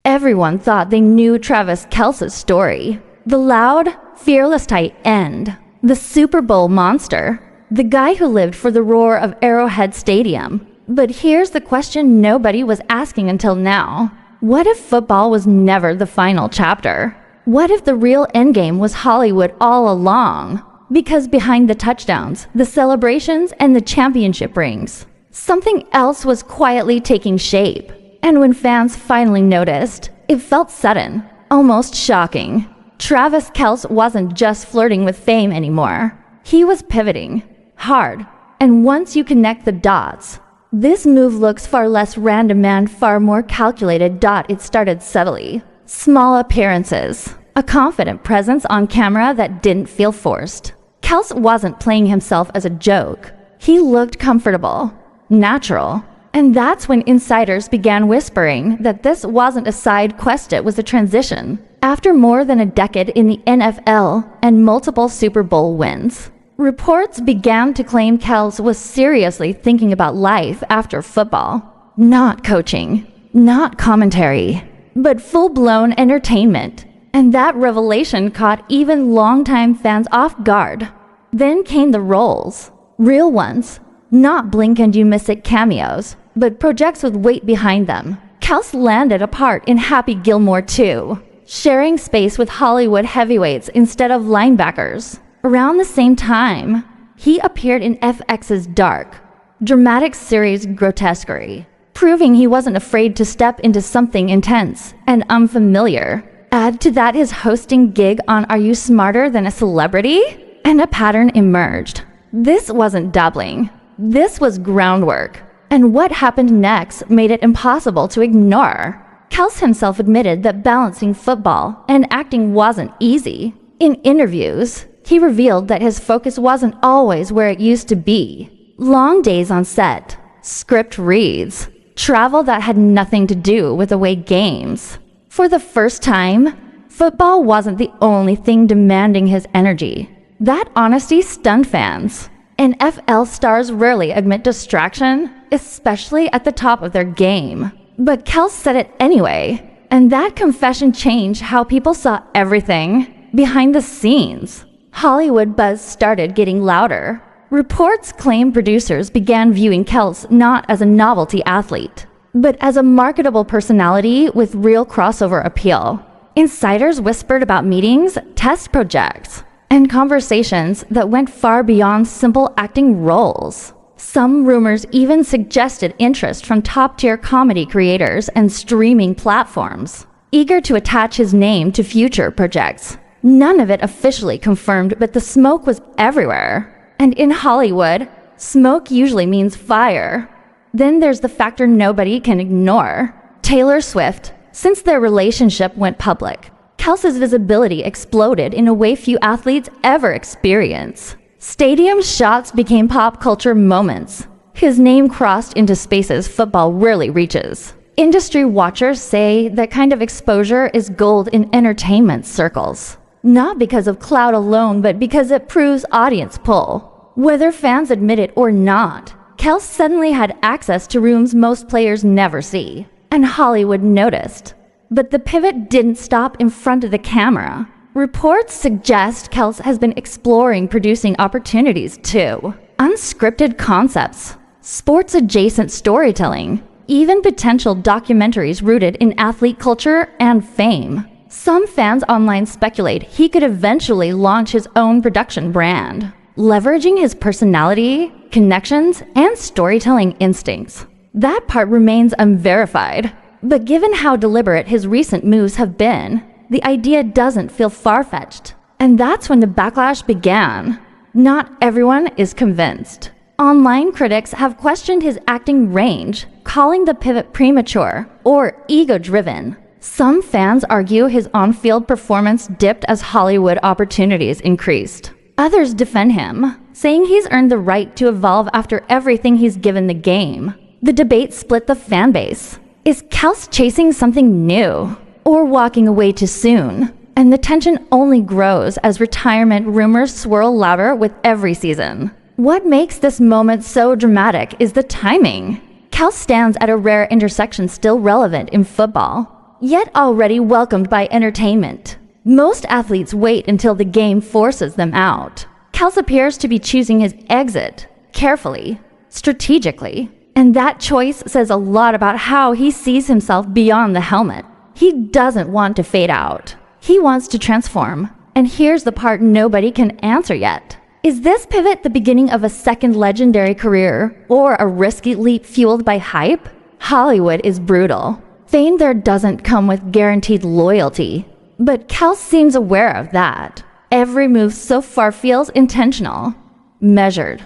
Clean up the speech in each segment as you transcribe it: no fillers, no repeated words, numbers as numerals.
Everyone thought they knew Travis Kelce's story. The loud, fearless tight end. The Super Bowl monster. The guy who lived for the roar of Arrowhead Stadium. But here's the question nobody was asking until now. What if football was never the final chapter? What if the real endgame was Hollywood all along? Because behind the touchdowns, the celebrations, and the championship rings, something else was quietly taking shape. And when fans finally noticed, it felt sudden, almost shocking. Travis Kelce wasn't just flirting with fame anymore. He was pivoting, hard. And once you connect the dots, this move looks far less random and far more calculated. It started subtly. Small appearances, a confident presence on camera that didn't feel forced. Kelce wasn't playing himself as a joke. He looked comfortable, natural. And that's when insiders began whispering that this wasn't a side quest, it was a transition. After more than a decade in the NFL and multiple Super Bowl wins, reports began to claim Kelce was seriously thinking about life after football. Not coaching, not commentary, but full-blown entertainment. And that revelation caught even longtime fans off guard. Then came the roles. Real ones. Not blink-and-you-miss-it cameos, but projects with weight behind them. Kelce landed a part in Happy Gilmore 2, sharing space with Hollywood heavyweights instead of linebackers. Around the same time, he appeared in FX's dark, dramatic series Grotesquerie, proving he wasn't afraid to step into something intense and unfamiliar. Add to that his hosting gig on Are You Smarter Than a Celebrity? And a pattern emerged. This wasn't doubling. This was groundwork. And what happened next made it impossible to ignore. Kelce himself admitted that balancing football and acting wasn't easy. In interviews, he revealed that his focus wasn't always where it used to be. Long days on set, script reads, travel that had nothing to do with away games. For the first time, football wasn't the only thing demanding his energy. That honesty stunned fans. NFL stars rarely admit distraction, especially at the top of their game. But Kelce said it anyway, and that confession changed how people saw everything behind the scenes. Hollywood buzz started getting louder. Reports claim producers began viewing Kelce not as a novelty athlete, but as a marketable personality with real crossover appeal. Insiders whispered about meetings, test projects, and conversations that went far beyond simple acting roles. Some rumors even suggested interest from top-tier comedy creators and streaming platforms, eager to attach his name to future projects. None of it officially confirmed, but the smoke was everywhere. And in Hollywood, smoke usually means fire. Then there's the factor nobody can ignore. Taylor Swift. Since their relationship went public, Kelce's visibility exploded in a way few athletes ever experience. Stadium shots became pop culture moments. His name crossed into spaces football rarely reaches. Industry watchers say that kind of exposure is gold in entertainment circles. Not because of clout alone, but because it proves audience pull. Whether fans admit it or not, Kelce suddenly had access to rooms most players never see. And Hollywood noticed. But the pivot didn't stop in front of the camera. Reports suggest Kelce has been exploring producing opportunities too. Unscripted concepts, sports-adjacent storytelling, even potential documentaries rooted in athlete culture and fame. Some fans online speculate he could eventually launch his own production brand, leveraging his personality, connections, and storytelling instincts. That part remains unverified. But given how deliberate his recent moves have been, the idea doesn't feel far-fetched. And that's when the backlash began. Not everyone is convinced. Online critics have questioned his acting range, calling the pivot premature or ego-driven. Some fans argue his on-field performance dipped as Hollywood opportunities increased. Others defend him, saying he's earned the right to evolve after everything he's given the game. The debate split the fan base. Is Kelce chasing something new or walking away too soon? And the tension only grows as retirement rumors swirl louder with every season. What makes this moment so dramatic is the timing. Kelce stands at a rare intersection still relevant in football. yet already welcomed by entertainment. Most athletes wait until the game forces them out. Kelce appears to be choosing his exit carefully, strategically, and that choice says a lot about how he sees himself beyond the helmet. He doesn't want to fade out. He wants to transform. And here's the part nobody can answer yet. Is this pivot the beginning of a second legendary career, or a risky leap fueled by hype? Hollywood is brutal. Fame there doesn't come with guaranteed loyalty. But Kelce seems aware of that. Every move so far feels intentional, measured,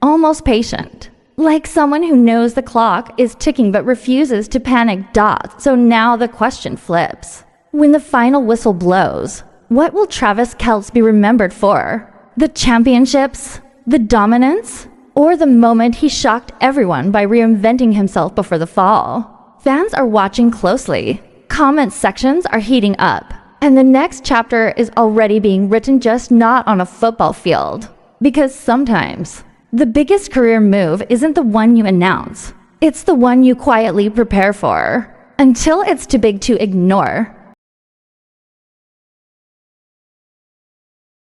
almost patient. Like someone who knows the clock is ticking but refuses to panic dots. So now the question flips. When the final whistle blows, what will Travis Kelce be remembered for? The championships? The dominance? Or the moment he shocked everyone by reinventing himself before the fall? Fans are watching closely. Comment sections are heating up. And the next chapter is already being written, just not on a football field. Because sometimes the biggest career move isn't the one you announce. It's the one you quietly prepare for, until it's too big to ignore.